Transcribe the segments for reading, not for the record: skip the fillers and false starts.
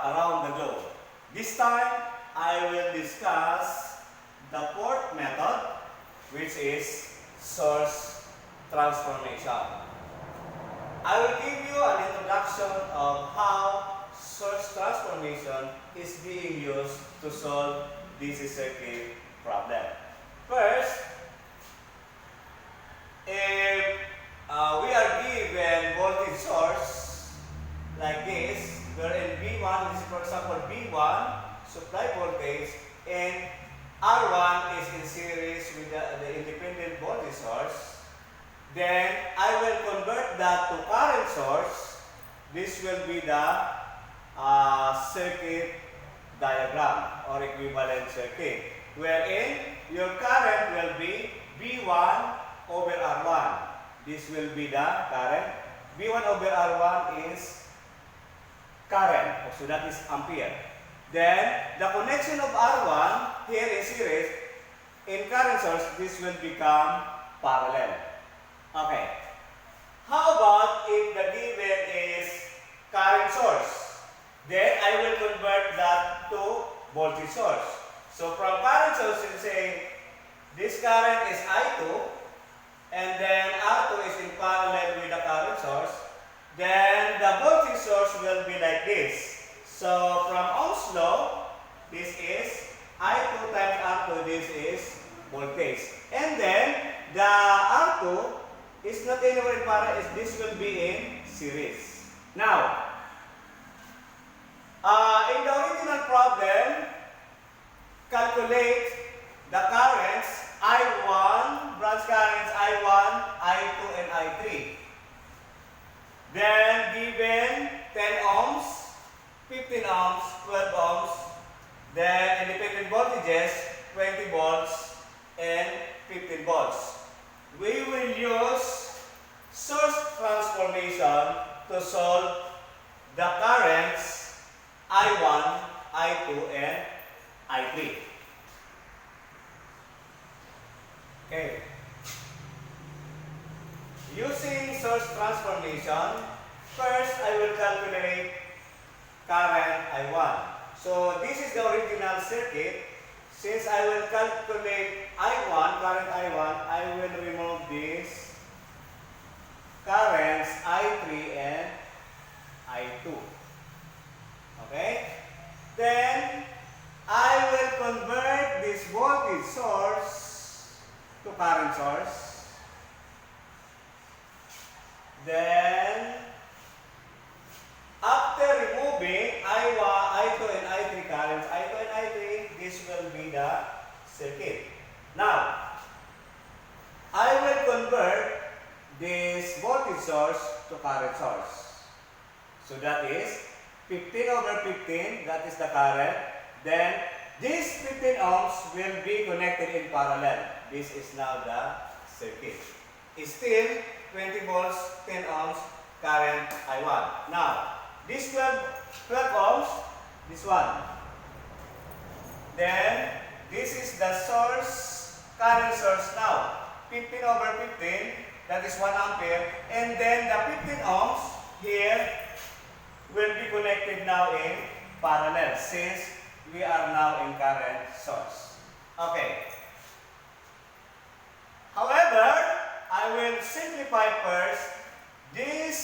around the globe. This time, I will discuss the fourth method, which is source transformation. I will give you an introduction of how source transformation is being used to solve DC circuit problem. First, if we are given voltage source like this, wherein V1 is, for example, V1 supply voltage and R1 is in series with the independent voltage source, then I will convert that to current source. This will be the circuit diagram or equivalent circuit, wherein your current will be V1 over R1. This will be the current. V1 over R1 is current, so that is ampere. Then, the connection of R1 here in series, in current source, this will become parallel. Okay. How about if the given is current source? Then, I will convert that to voltage source. So, from current source, you say, this current is I2, and then R2 is in parallel with the current source. Then, the voltage source will be like this. So, from Ohm's law, this is I2 times R2, this is voltage. And then, the R2 is not anywhere in parallel, this will be in series. Now, in the original problem, calculate the currents I1, branch currents I1, I2, and I3. Then, given 10 ohms, 15 ohms, 12 ohms, then independent voltages, 20 volts and 15 volts. We will use source transformation to solve the currents I1, I2, and I3. Okay. Using source transformation, first I will calculate current I1. So this is the original circuit. Since I will calculate I1, current I1, I will remove these currents I3 and I2. Okay? Then I will convert this voltage source to current source. Then after removing I1, I2, and I3 currents, I2 and I3, this will be the circuit. Now, I will convert this voltage source to current source. So that is 15 over 15, that is the current. Then, these 15 ohms will be connected in parallel. This is now the circuit. Still, 20 volts, 10 ohms, current I1. Now, this 12 ohms, this one. Then, this is the source, current source now. 15 over 15, that is 1 ampere. And then the 15 ohms here will be connected now in parallel since we are now in current source. Okay. However, I will simplify first this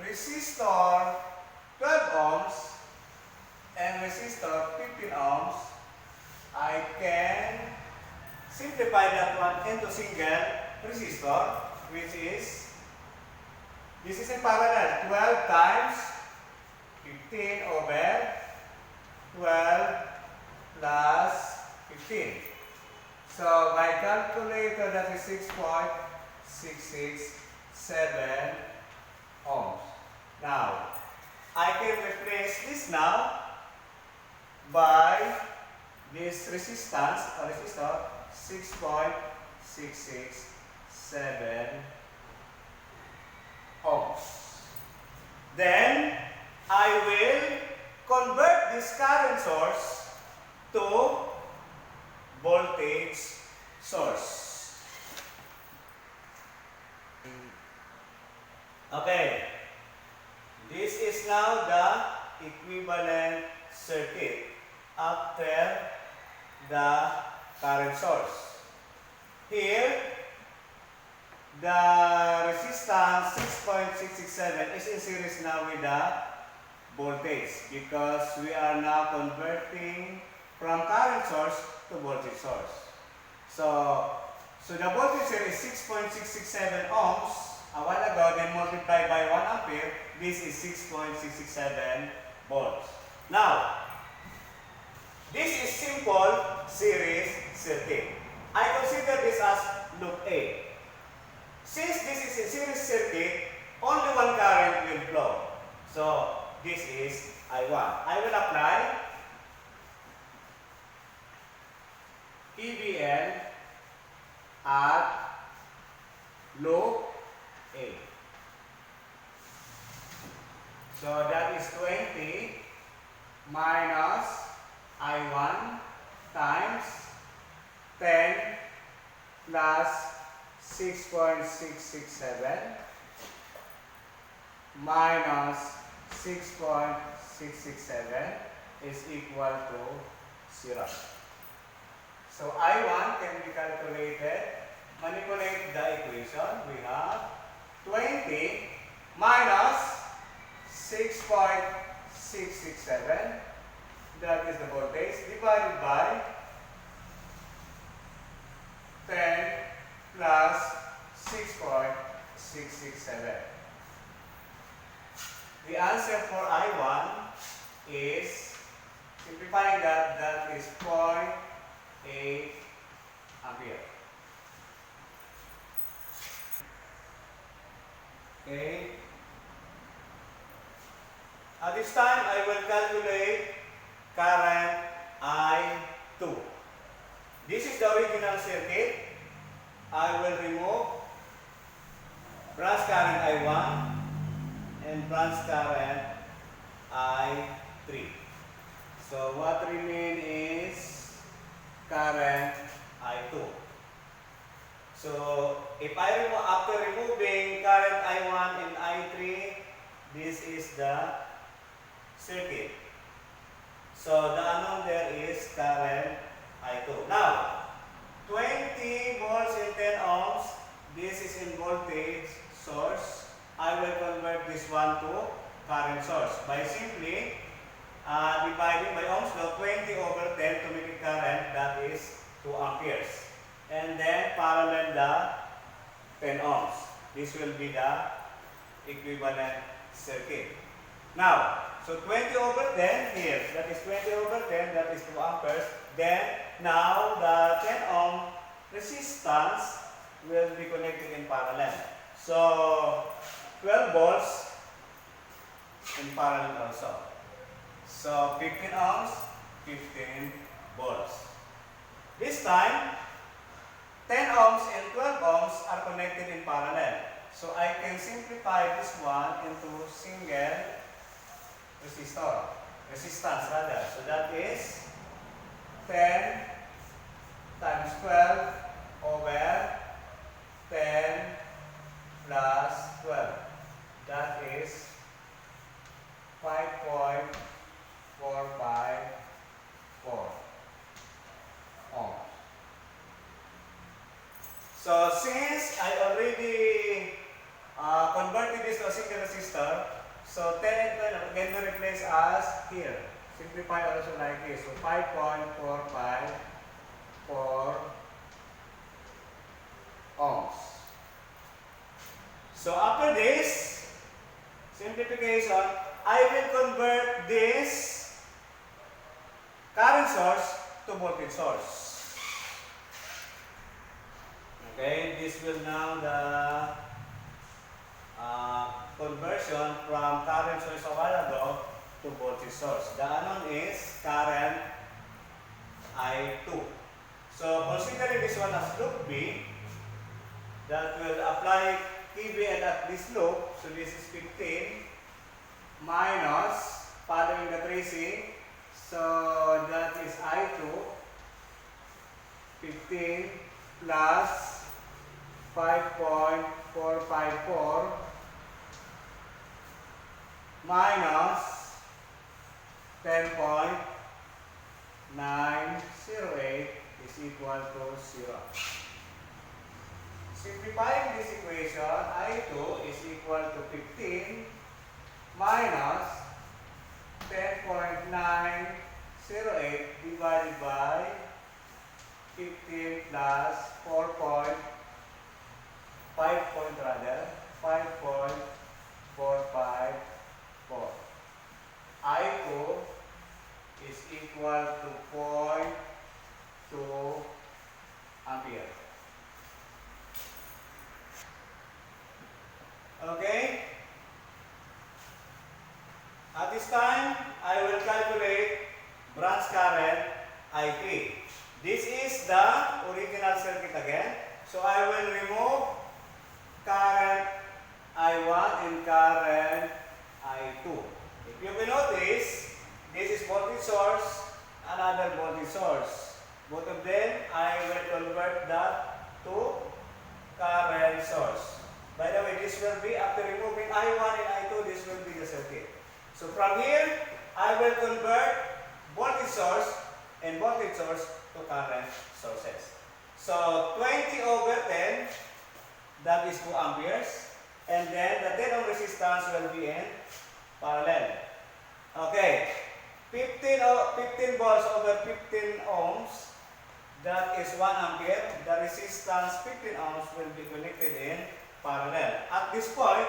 resistor 12 ohms and resistor 15 ohms. I can simplify that one into single resistor, which is, this is in parallel, 12 times 15 over 12 plus 15. So by calculator, that is 6.667 ohms. Now, I can replace this now by this resistance, or resistor, 6.667 ohms. Then, I will convert this current source to voltage source. Okay. This is now the equivalent circuit after the current source. Here, the resistance 6.667 is in series now with the voltage because we are now converting from current source to voltage source. So the voltage here is 6.667 ohms a while ago, then multiplied by 1 ampere. This is 6.667 volts. Now, this is simple series circuit. I consider this as loop A. Since this is a series circuit, only one current will flow. So, this is I1. I will apply KVL at loop A. So, that is 20 minus I1 times 10 plus 6.667 minus 6.667 is equal to 0. So I1 can be calculated. Manipulate the equation. We have 20 minus 6.667, that is the voltage, divided by 10 plus 6.667. The answer for I1 is, simplifying that is 0.8 ampere. Okay. At this time, I will calculate current I2. This is the original circuit. I will remove branch current I1 and branch current I3. So what remains is current I2. So if I remove, after removing current I1 and I3, this is the circuit. So the unknown there is current I2. Now, 20 volts and 10 ohms, this is in voltage source. I will convert this one to current source by simply dividing by ohms law 20 over 10 to make it current, that is 2 amperes. And then parallel the 10 ohms. This will be the equivalent circuit. Now, so 20 over 10 here, that is 20 over 10, that is 2 amperes. Then, now the 10 ohm resistance will be connected in parallel. So, 12 volts in parallel also. So, 15 ohms, 15 volts. This time, 10 ohms and 12 ohms are connected in parallel. So, I can simplify this one into single resistance rather. So, that is 10 times 12 over 10 plus 12. That is 5.454 ohms. So since I already converted this to a single resistor, so 10 and 12 can be replaced as here. Simplify also like this. So 5.454 ohms. So after this simplification, I will convert this current source to voltage source. Okay, this will now the conversion from current source a while ago to voltage source. The unknown is current I2. So considering this one as loop B, that will apply KVL at this loop. So this is 15 minus, following the tracing, so that is I2, 15 plus 5.454 minus 10.908 is equal to 0. Simplifying this equation, I2 is equal to 15 minus 10.908 divided by 15 plus 5.454. I2 is equal to 0.2 ampere. Okay? At this time, I will calculate branch current I3. This is the original circuit again. So I will remove current I1 and current I2. If you will notice, this is voltage source, another voltage source. Both of them, I will convert that to current source. By the way, this will be, after removing I1 and I2, this will be the circuit. So from here, I will convert voltage source and voltage source to current sources. So 20 over 10, that is 2 amperes. And then the 10 ohm resistance will be in parallel. Okay, 15 volts over 15 ohms, that is 1 ampere. The resistance 15 ohms will be connected in parallel. At this point,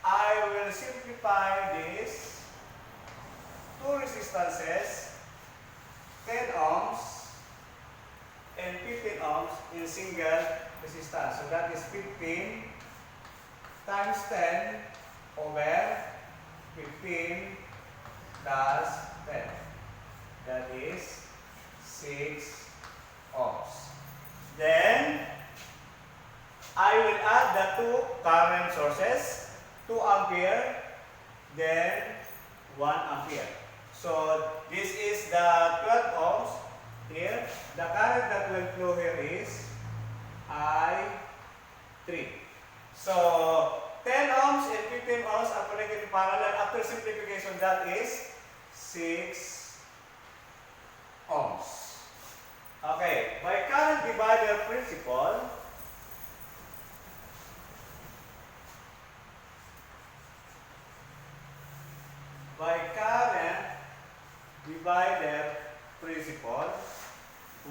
I will simplify this. 2 resistances, 10 ohms and 15 ohms in single resistance. So that is 15 times 10 over 15 plus 10. That is 6 ohms. Then I will add the 2 current sources, 2 ampere, then 1 ampere. So this is the 12 ohms here. The current that will flow here is I3. So 10 ohms and 15 ohms are connected in parallel. After simplification, that is 6 ohms. Okay, by current divider principle,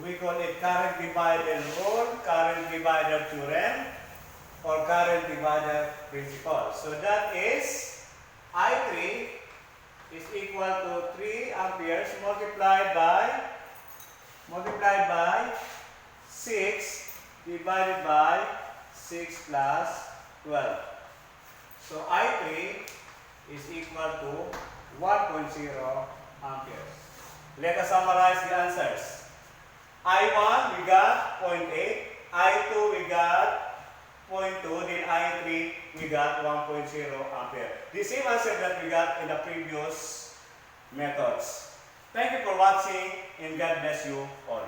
we call it current divider rule, current divider theorem, or current divider principle. So that is I3 is equal to 3 amperes multiplied by 6 divided by 6 plus 12. So I3 is equal to 1.0 amperes. Let us summarize the answers. I1 we got 0.8, I2 we got 0.2, then I3 we got 1.0 ampere. The same answer that we got in the previous methods. Thank you for watching and God bless you all.